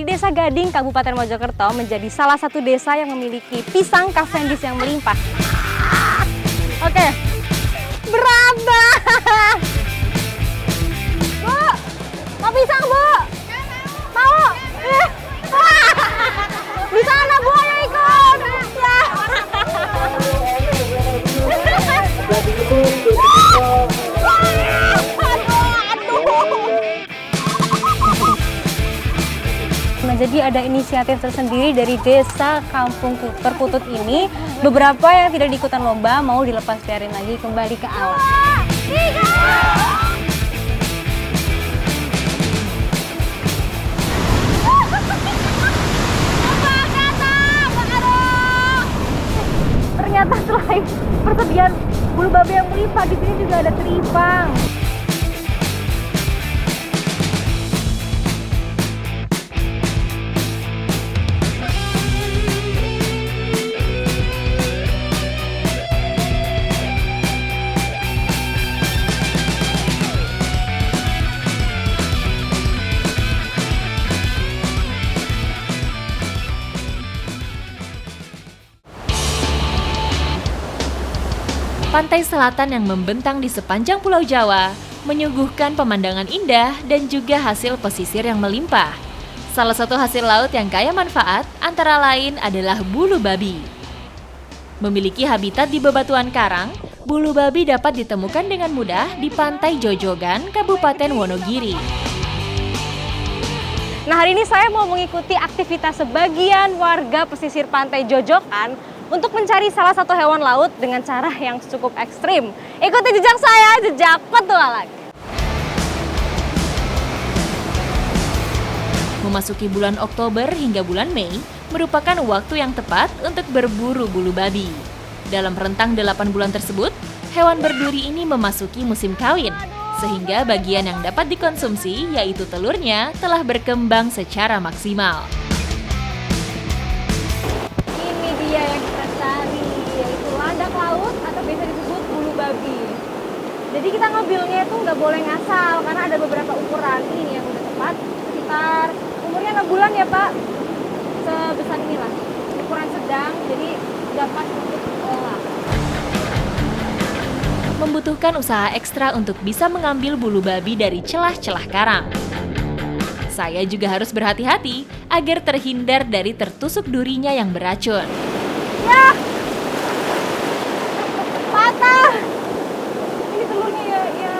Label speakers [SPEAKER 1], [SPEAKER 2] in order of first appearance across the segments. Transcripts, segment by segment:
[SPEAKER 1] Jadi Desa Gading, Kabupaten Mojokerto menjadi salah satu desa yang memiliki pisang Cavendish yang melimpah. Oke, berat banget. Bu, mau pisang Bu? Mau? Di sana Bu, ayo ikut. Ya. Nah, jadi ada inisiatif tersendiri dari Desa Kampung Perkutut ini. Beberapa yang tidak diikutan lomba mau dilepas liarin lagi kembali ke alam. Ternyata selain persediaan bulu babi yang melimpah, di sini juga ada teripang.
[SPEAKER 2] Pantai selatan yang membentang di sepanjang Pulau Jawa menyuguhkan pemandangan indah dan juga hasil pesisir yang melimpah. Salah satu hasil laut yang kaya manfaat antara lain adalah bulu babi. Memiliki habitat di bebatuan karang, bulu babi dapat ditemukan dengan mudah di Pantai Jojogan, Kabupaten Wonogiri.
[SPEAKER 1] Nah, hari ini saya mau mengikuti aktivitas sebagian warga pesisir Pantai Jojokan untuk mencari salah satu hewan laut dengan cara yang cukup ekstrim. Ikuti jejak saya, jejak petualang.
[SPEAKER 2] Memasuki bulan Oktober hingga bulan Mei merupakan waktu yang tepat untuk berburu bulu babi. Dalam rentang 8 bulan tersebut, hewan berduri ini memasuki musim kawin, sehingga bagian yang dapat dikonsumsi, yaitu telurnya, telah berkembang secara maksimal.
[SPEAKER 1] Ini dia yang kita cari, yaitu landak laut atau biasa disebut bulu babi. Jadi kita ngambilnya itu nggak boleh ngasal, karena ada beberapa ukuran. Ini yang udah tepat, sekitar umurnya 6 bulan ya Pak, sebesar inilah, ukuran sedang, jadi udah pas untuk diolah.
[SPEAKER 2] Membutuhkan usaha ekstra untuk bisa mengambil bulu babi dari celah-celah karang. Saya juga harus berhati-hati agar terhindar dari tertusuk durinya yang beracun.
[SPEAKER 1] Ya! Patah! Ini telurnya ya.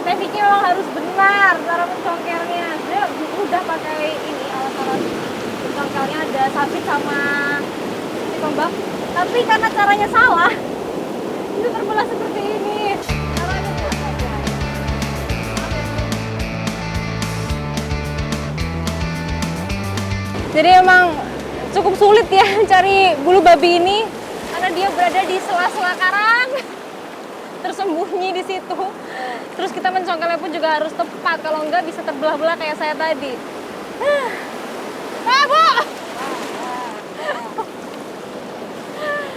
[SPEAKER 1] Tekniknya memang harus benar cara mencongkelnya. Saya udah pakai ini alat-alat mencongkelnya, ada sabit sama tombak. Tapi karena caranya salah, itu terbelah seperti ini. Jadi emang cukup sulit ya mencari bulu babi ini karena dia berada di sela-sela karang, tersembunyi di situ. Terus kita mencongkelnya pun juga harus tepat, kalau enggak bisa terbelah-belah kayak saya tadi. Bu!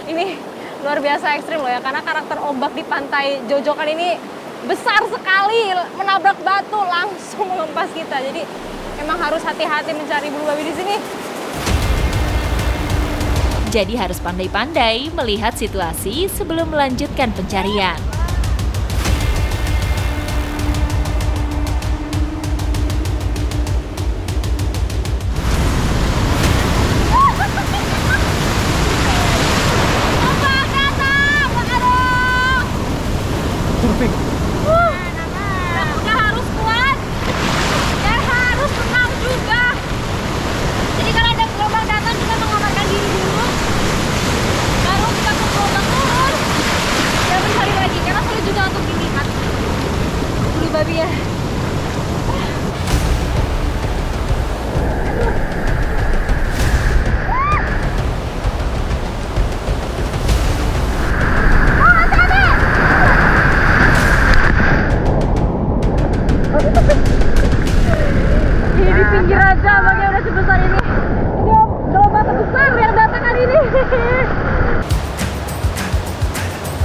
[SPEAKER 1] Ini luar biasa ekstrim loh ya, karena karakter ombak di Pantai Jojokan ini besar sekali, menabrak batu langsung mengempas kita. Jadi emang harus hati-hati mencari bulu babi di sini.
[SPEAKER 2] Jadi harus pandai-pandai melihat situasi sebelum melanjutkan pencarian.
[SPEAKER 1] Udah harus kuat dan harus tenang juga. Jadi kalau ada gelombang datang kita mengamankan diri dulu, baru kita ke gelombang turun dan mencari lagi, karena sulit juga untuk dilihat bulu babi ya. Di pinggir aja, abangnya udah sebesar ini. Ini gelombang terbesar yang datang hari ini.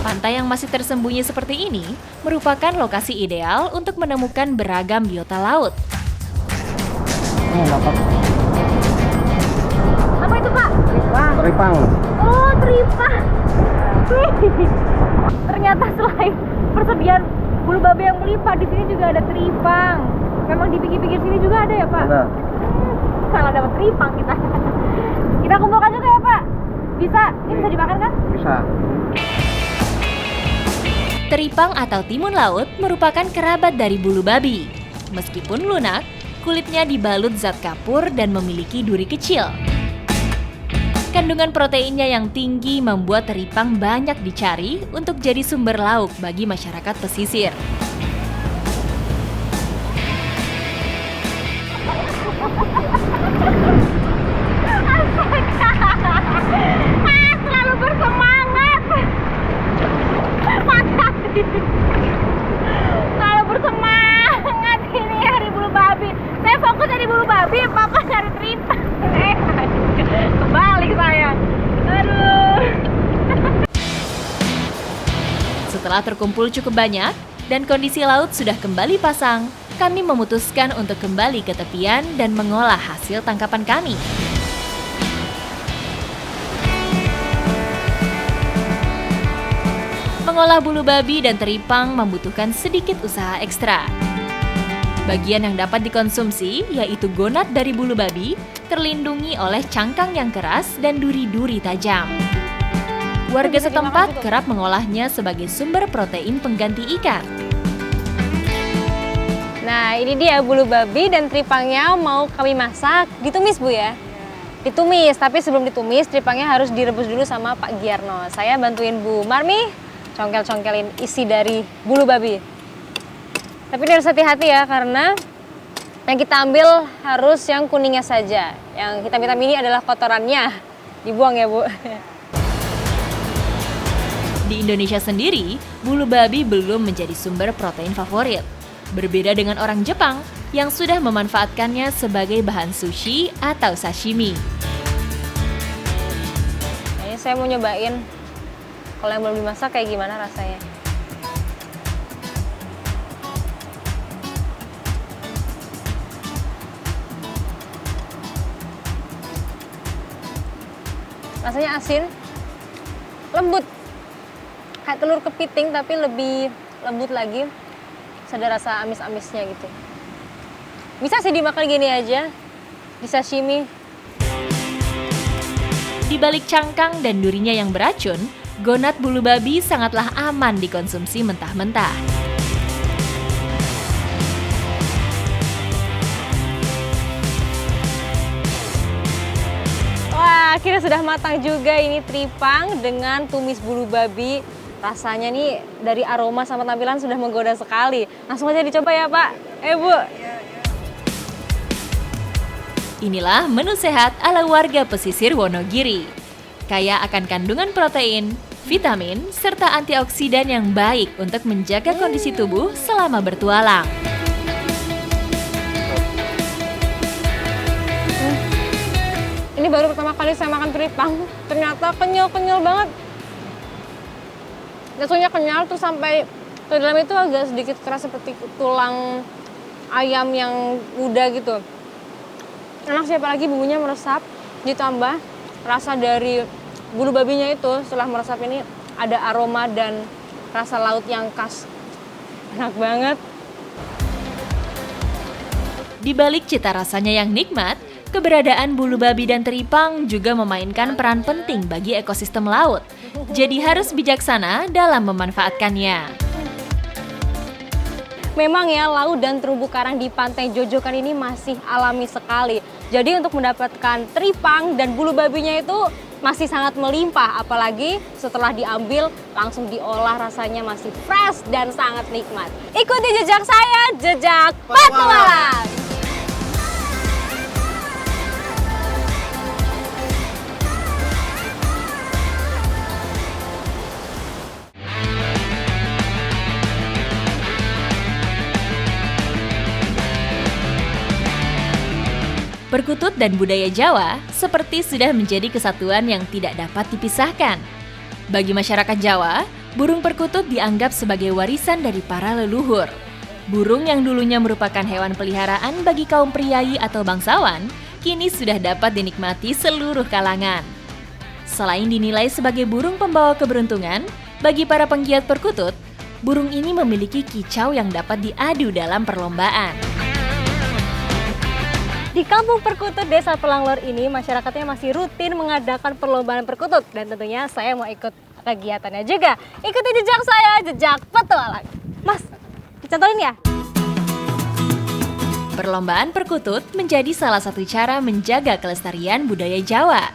[SPEAKER 2] Pantai yang masih tersembunyi seperti ini merupakan lokasi ideal untuk menemukan beragam biota laut.
[SPEAKER 3] dapat
[SPEAKER 1] Apa itu Pak?
[SPEAKER 3] teripang.
[SPEAKER 1] Oh, tripang. Wih. Ternyata selain persediaan bulu babi yang melimpah, di sini juga ada tripang. Memang di pinggir-pinggir sini juga ada ya Pak?
[SPEAKER 3] Ada.
[SPEAKER 1] Salah dapat tripang kita. Kita kumpulkan juga ya Pak. Bisa? Ini bisa dimakan kan?
[SPEAKER 3] Bisa.
[SPEAKER 2] Teripang atau timun laut merupakan kerabat dari bulu babi. Meskipun lunak, kulitnya dibalut zat kapur dan memiliki duri kecil. Kandungan proteinnya yang tinggi membuat teripang banyak dicari untuk jadi sumber lauk bagi masyarakat pesisir.
[SPEAKER 1] Selalu bersemangat. Makasih. Selalu bersemangat ini hari bulu babi. Saya fokus dari bulu babi, fokus dari tripang. Kebalik saya. Aduh.
[SPEAKER 2] Setelah terkumpul cukup banyak dan kondisi laut sudah kembali pasang, kami memutuskan untuk kembali ke tepian dan mengolah hasil tangkapan kami. Mengolah bulu babi dan teripang membutuhkan sedikit usaha ekstra. Bagian yang dapat dikonsumsi, yaitu gonat dari bulu babi, terlindungi oleh cangkang yang keras dan duri-duri tajam. Warga setempat kerap mengolahnya sebagai sumber protein pengganti ikan.
[SPEAKER 1] Nah, ini dia bulu babi dan tripangnya mau kami masak. Ditumis Bu ya? Ditumis, tapi sebelum ditumis tripangnya harus direbus dulu sama Pak Giarno. Saya bantuin Bu Marmi congkel-congkelin isi dari bulu babi. Tapi ini harus hati-hati ya, karena yang kita ambil harus yang kuningnya saja. Yang hitam-hitam ini adalah kotorannya. Dibuang ya Bu.
[SPEAKER 2] Di Indonesia sendiri, bulu babi belum menjadi sumber protein favorit. Berbeda dengan orang Jepang yang sudah memanfaatkannya sebagai bahan sushi atau sashimi.
[SPEAKER 1] Ini saya mau nyobain kalau yang belum dimasak kayak gimana rasanya. Rasanya asin, lembut, kayak telur kepiting tapi lebih lembut lagi. Ada rasa amis-amisnya gitu. Bisa sih dimakan gini aja, di sashimi.
[SPEAKER 2] Di balik cangkang dan durinya yang beracun, gonat bulu babi sangatlah aman dikonsumsi mentah-mentah.
[SPEAKER 1] Wah, akhirnya sudah matang juga ini tripang dengan tumis bulu babi. Rasanya nih dari aroma sama tampilan sudah menggoda sekali. Langsung aja dicoba ya Pak. Bu.
[SPEAKER 2] Inilah menu sehat ala warga pesisir Wonogiri. Kaya akan kandungan protein, vitamin, serta antioksidan yang baik untuk menjaga kondisi tubuh selama bertualang.
[SPEAKER 1] Ini baru pertama kali saya makan tripang. Ternyata kenyal-kenyal banget. Teksturnya kenyal tuh sampai ke dalam itu agak sedikit keras seperti tulang ayam yang muda gitu. Enak sih, apalagi bumbunya meresap, ditambah rasa dari bulu babinya itu setelah meresap ini ada aroma dan rasa laut yang khas. Enak banget.
[SPEAKER 2] Di balik cita rasanya yang nikmat, keberadaan bulu babi dan teripang juga memainkan peran penting bagi ekosistem laut. Jadi harus bijaksana dalam memanfaatkannya.
[SPEAKER 1] Memang ya, laut dan terumbu karang di Pantai Jojokan ini masih alami sekali. Jadi untuk mendapatkan teripang dan bulu babinya itu masih sangat melimpah. Apalagi setelah diambil langsung diolah, rasanya masih fresh dan sangat nikmat. Ikuti jejak saya, jejak petualang.
[SPEAKER 2] Perkutut dan budaya Jawa seperti sudah menjadi kesatuan yang tidak dapat dipisahkan. Bagi masyarakat Jawa, burung perkutut dianggap sebagai warisan dari para leluhur. Burung yang dulunya merupakan hewan peliharaan bagi kaum priayi atau bangsawan, kini sudah dapat dinikmati seluruh kalangan. Selain dinilai sebagai burung pembawa keberuntungan, bagi para penggiat perkutut, burung ini memiliki kicau yang dapat diadu dalam perlombaan.
[SPEAKER 1] Di Kampung Perkutut Desa Pelanglor ini, masyarakatnya masih rutin mengadakan perlombaan perkutut. Dan tentunya saya mau ikut kegiatannya juga. Ikuti jejak saya, jejak petualang. Mas, dicontohin ya?
[SPEAKER 2] Perlombaan perkutut menjadi salah satu cara menjaga kelestarian budaya Jawa.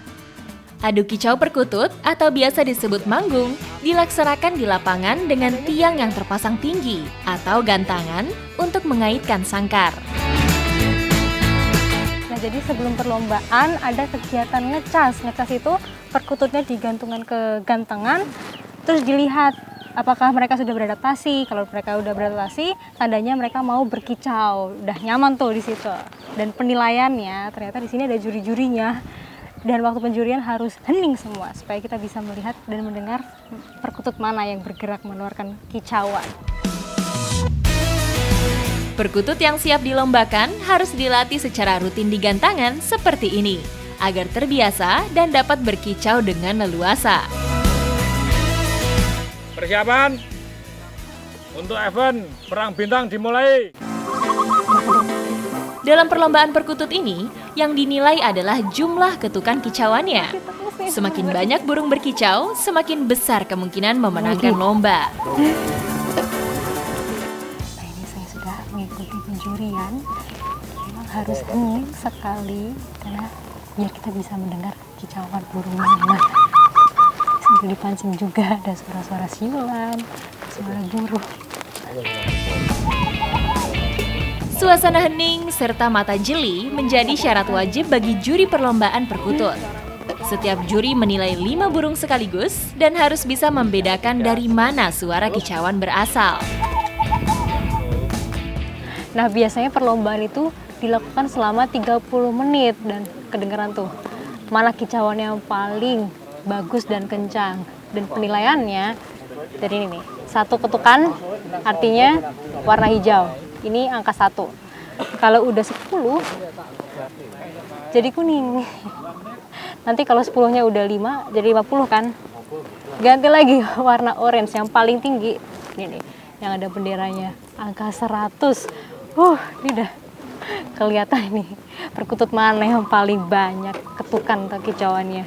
[SPEAKER 2] Adu kicau perkutut atau biasa disebut manggung dilaksanakan di lapangan dengan tiang yang terpasang tinggi atau gantangan untuk mengaitkan sangkar.
[SPEAKER 1] Nah, jadi sebelum perlombaan ada kegiatan ngecas. Ngecas itu perkututnya digantungkan ke gantengan, terus dilihat apakah mereka sudah beradaptasi. Kalau mereka sudah beradaptasi, tandanya mereka mau berkicau. Udah nyaman tuh di situ. Dan penilaiannya ternyata di sini ada juri-jurinya. Dan waktu penjurian harus hening semua supaya kita bisa melihat dan mendengar perkutut mana yang bergerak mengeluarkan kicauan.
[SPEAKER 2] Perkutut yang siap dilombakan harus dilatih secara rutin di gantangan seperti ini, agar terbiasa dan dapat berkicau dengan leluasa.
[SPEAKER 3] Persiapan untuk event Perang Bintang dimulai.
[SPEAKER 2] Dalam perlombaan perkutut ini, yang dinilai adalah jumlah ketukan kicauannya. Semakin banyak burung berkicau, semakin besar kemungkinan memenangkan lomba.
[SPEAKER 1] Nah, ini saya sudah mengikuti penjurian. Memang harus hening sekali karena biar kita bisa mendengar kicauan burungnya. Nah, sambil dipancing juga ada suara-suara siulan, suara burung.
[SPEAKER 2] Suasana hening serta mata jeli menjadi syarat wajib bagi juri perlombaan perkutut. Setiap juri menilai 5 burung sekaligus dan harus bisa membedakan dari mana suara kicauan berasal.
[SPEAKER 1] Nah, biasanya perlombaan itu dilakukan selama 30 menit dan kedengeran tuh mana kicauan yang paling bagus dan kencang. Dan penilaiannya dari ini nih, 1 ketukan artinya warna hijau. Ini angka 1. Kalau udah 10 jadi kuning. Nanti kalau 10-nya udah 5 jadi 50 kan. Ganti lagi warna orange yang paling tinggi. Ini nih, yang ada benderanya. Angka 100. Ini udah kelihatan nih perkutut mana yang paling banyak ketukan atau kicauannya.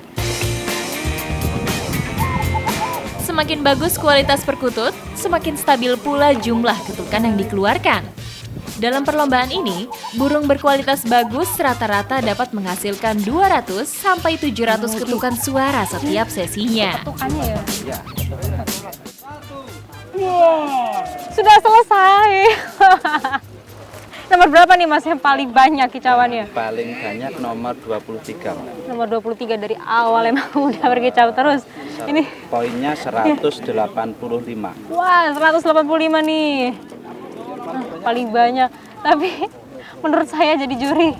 [SPEAKER 2] Semakin bagus kualitas perkutut, semakin stabil pula jumlah ketukan yang dikeluarkan. Dalam perlombaan ini, burung berkualitas bagus rata-rata dapat menghasilkan 200 sampai 700 ketukan suara setiap sesinya.
[SPEAKER 1] Ketukannya ya. Sudah selesai. Nomor berapa nih Mas yang paling banyak kicauannya?
[SPEAKER 4] Paling banyak nomor 23.
[SPEAKER 1] Nomor 23 dari awal emang udah berkicau terus. Ini
[SPEAKER 4] Poinnya 185.
[SPEAKER 1] wah, 185 nih. Paling banyak. Tapi menurut saya jadi juri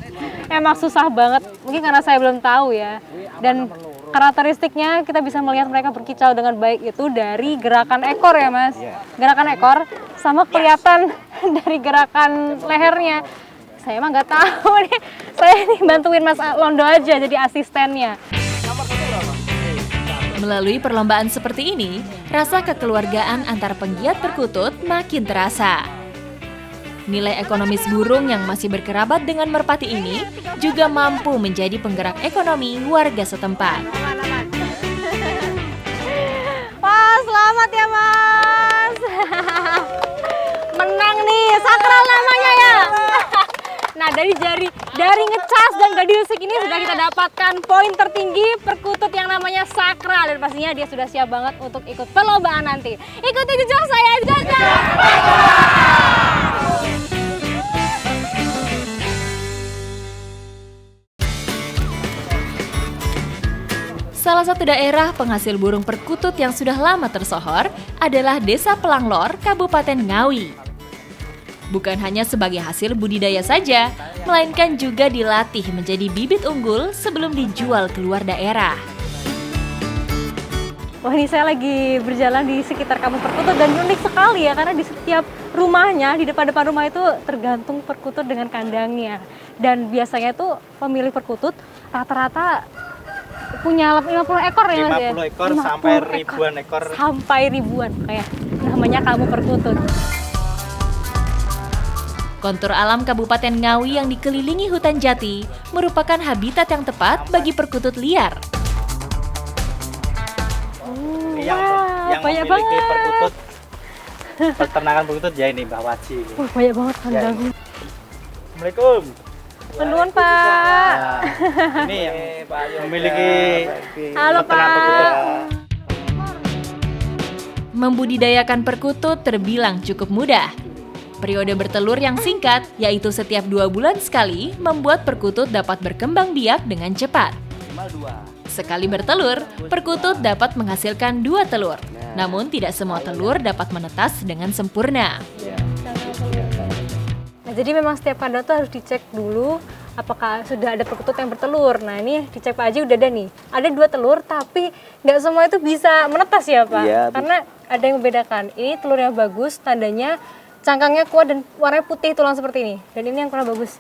[SPEAKER 1] emang susah banget. Mungkin karena saya belum tahu ya. Dan karakteristiknya kita bisa melihat mereka berkicau dengan baik itu dari gerakan ekor ya Mas. Gerakan ekor sama kelihatan dari gerakan lehernya. Saya emang nggak tahu nih. Saya nih bantuin Mas Londo aja jadi asistennya.
[SPEAKER 2] Melalui perlombaan seperti ini, rasa kekeluargaan antar penggiat perkutut makin terasa. Nilai ekonomis burung yang masih berkerabat dengan merpati ini juga mampu menjadi penggerak ekonomi warga setempat.
[SPEAKER 1] Wah, selamat ya Mas. Menang nih, sakral namanya ya. Nah, dari ngecas dan gadisik ini sudah kita dapatkan poin tertinggi perkutut yang namanya sakral. Dan pastinya dia sudah siap banget untuk ikut perlombaan nanti. Ikuti jejak saya, jejak!
[SPEAKER 2] Salah satu daerah penghasil burung perkutut yang sudah lama tersohor adalah Desa Pelanglor, Kabupaten Ngawi. Bukan hanya sebagai hasil budidaya saja, melainkan juga dilatih menjadi bibit unggul sebelum dijual keluar daerah.
[SPEAKER 1] Wah, ini saya lagi berjalan di sekitar Kampung Perkutut dan unik sekali ya, karena di setiap rumahnya, di depan-depan rumah itu tergantung perkutut dengan kandangnya. Dan biasanya tuh pemilik perkutut rata-rata punya 50 ekor ya Mas ya?
[SPEAKER 5] 50 ekor
[SPEAKER 1] 50
[SPEAKER 5] sampai ribuan ekor.
[SPEAKER 1] Sampai ribuan, kayak namanya kamu perkutut.
[SPEAKER 2] Kontur alam Kabupaten Ngawi yang dikelilingi hutan jati merupakan habitat yang tepat bagi perkutut liar.
[SPEAKER 5] Yang
[SPEAKER 1] banyak
[SPEAKER 5] memiliki
[SPEAKER 1] banget.
[SPEAKER 5] perkutut, peternakan perkutut ya ini Mbak Waji.
[SPEAKER 1] Banyak banget kandangnya.
[SPEAKER 5] Assalamualaikum.
[SPEAKER 1] Nuwun Pak.
[SPEAKER 5] Nah, ini yang memiliki
[SPEAKER 1] Halo
[SPEAKER 5] peternakan perkutut.
[SPEAKER 1] Pak.
[SPEAKER 2] Membudidayakan perkutut terbilang cukup mudah. Periode bertelur yang singkat, yaitu setiap 2 bulan sekali, membuat perkutut dapat berkembang biak dengan cepat. Sekali bertelur, perkutut dapat menghasilkan 2 telur. Namun tidak semua telur dapat menetas dengan sempurna.
[SPEAKER 1] Nah, jadi memang setiap kandang tuh harus dicek dulu apakah sudah ada perkutut yang bertelur. Nah, ini dicek Pak Haji udah ada nih. Ada 2 telur tapi nggak semua itu bisa menetas ya Pak?
[SPEAKER 6] Iya,
[SPEAKER 1] Karena ada yang membedakan. Ini telur yang bagus, tandanya cangkangnya kuat dan warnanya putih tulang seperti ini. Dan ini yang kurang bagus.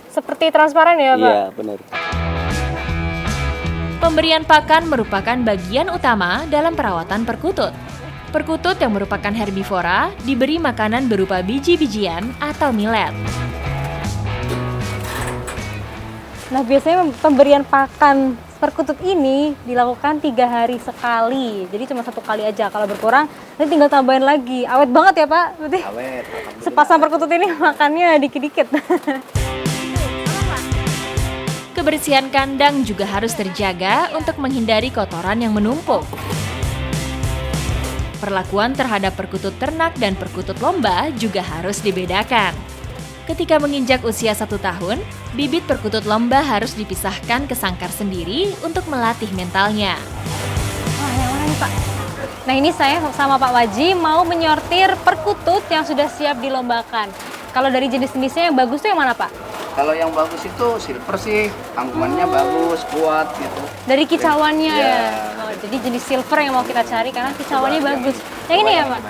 [SPEAKER 1] Seperti transparan ya Pak?
[SPEAKER 6] Iya, benar.
[SPEAKER 2] Pemberian pakan merupakan bagian utama dalam perawatan perkutut. Perkutut yang merupakan herbivora diberi makanan berupa biji-bijian atau millet.
[SPEAKER 1] Nah, biasanya pemberian pakan perkutut ini dilakukan 3 hari sekali. Jadi cuma 1 kali aja. Kalau berkurang, nanti tinggal tambahin lagi. Awet banget ya Pak? Berarti
[SPEAKER 6] Awet.
[SPEAKER 1] sepasang perkutut ini makannya dikit-dikit.
[SPEAKER 2] Kebersihan kandang juga harus terjaga untuk menghindari kotoran yang menumpuk. Perlakuan terhadap perkutut ternak dan perkutut lomba juga harus dibedakan. Ketika menginjak usia 1 tahun, bibit perkutut lomba harus dipisahkan ke sangkar sendiri untuk melatih mentalnya.
[SPEAKER 1] Wah, yang mana nih Pak? Nah, ini saya sama Pak Waji mau menyortir perkutut yang sudah siap dilombakan. Kalau dari jenis-jenisnya yang bagus tuh yang mana Pak?
[SPEAKER 6] Kalau yang bagus itu silver sih, tanggungannya bagus, kuat gitu.
[SPEAKER 1] Dari kicauannya
[SPEAKER 6] Iya.
[SPEAKER 1] ya? Oh, jadi jenis silver yang mau kita cari karena kicauannya bagus. Yang ini ya Pak?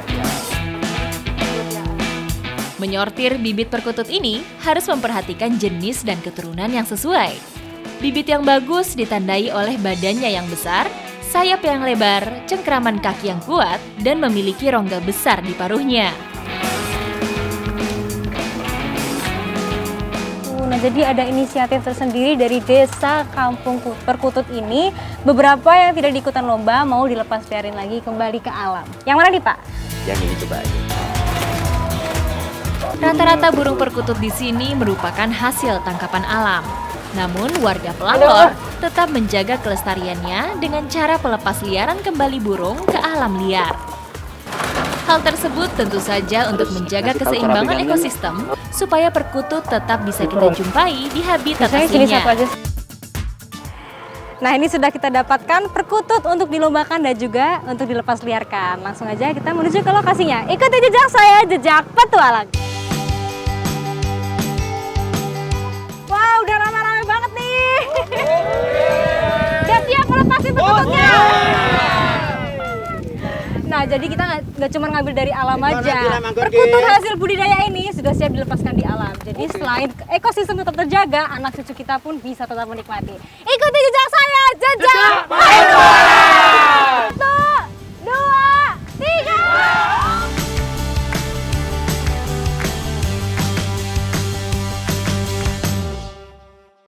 [SPEAKER 2] Menyortir bibit perkutut ini harus memperhatikan jenis dan keturunan yang sesuai. Bibit yang bagus ditandai oleh badannya yang besar, sayap yang lebar, cengkraman kaki yang kuat, dan memiliki rongga besar di paruhnya.
[SPEAKER 1] Nah, jadi ada inisiatif tersendiri dari Desa Kampung Perkutut ini. Beberapa yang tidak diikutan lomba mau dilepas liarin lagi kembali ke alam. Yang mana nih Pak?
[SPEAKER 6] Yang ini coba aja.
[SPEAKER 2] Rata-rata burung perkutut di sini merupakan hasil tangkapan alam. Namun warga pelapor tetap menjaga kelestariannya dengan cara pelepas liaran kembali burung ke alam liar. Hal tersebut tentu saja untuk menjaga keseimbangan ekosistem supaya perkutut tetap bisa kita jumpai di habitat
[SPEAKER 1] Saya jenis
[SPEAKER 2] aslinya.
[SPEAKER 1] apa aja? Nah, ini sudah kita dapatkan perkutut untuk dilombakan dan juga untuk dilepas liarkan. Langsung aja kita menuju ke lokasinya. Ikuti jejak saya, jejak petualang. Wow, udah ramai-ramai banget nih. Udah siap melepasin perkututnya. Nah, jadi kita nggak cuma ngambil dari alam aja. Perkutut hasil budidaya ini sudah siap dilepaskan di alam. Jadi selain ekosistem tetap terjaga, anak cucu kita pun bisa tetap menikmati. Ikuti jejak saya, jejak petualang.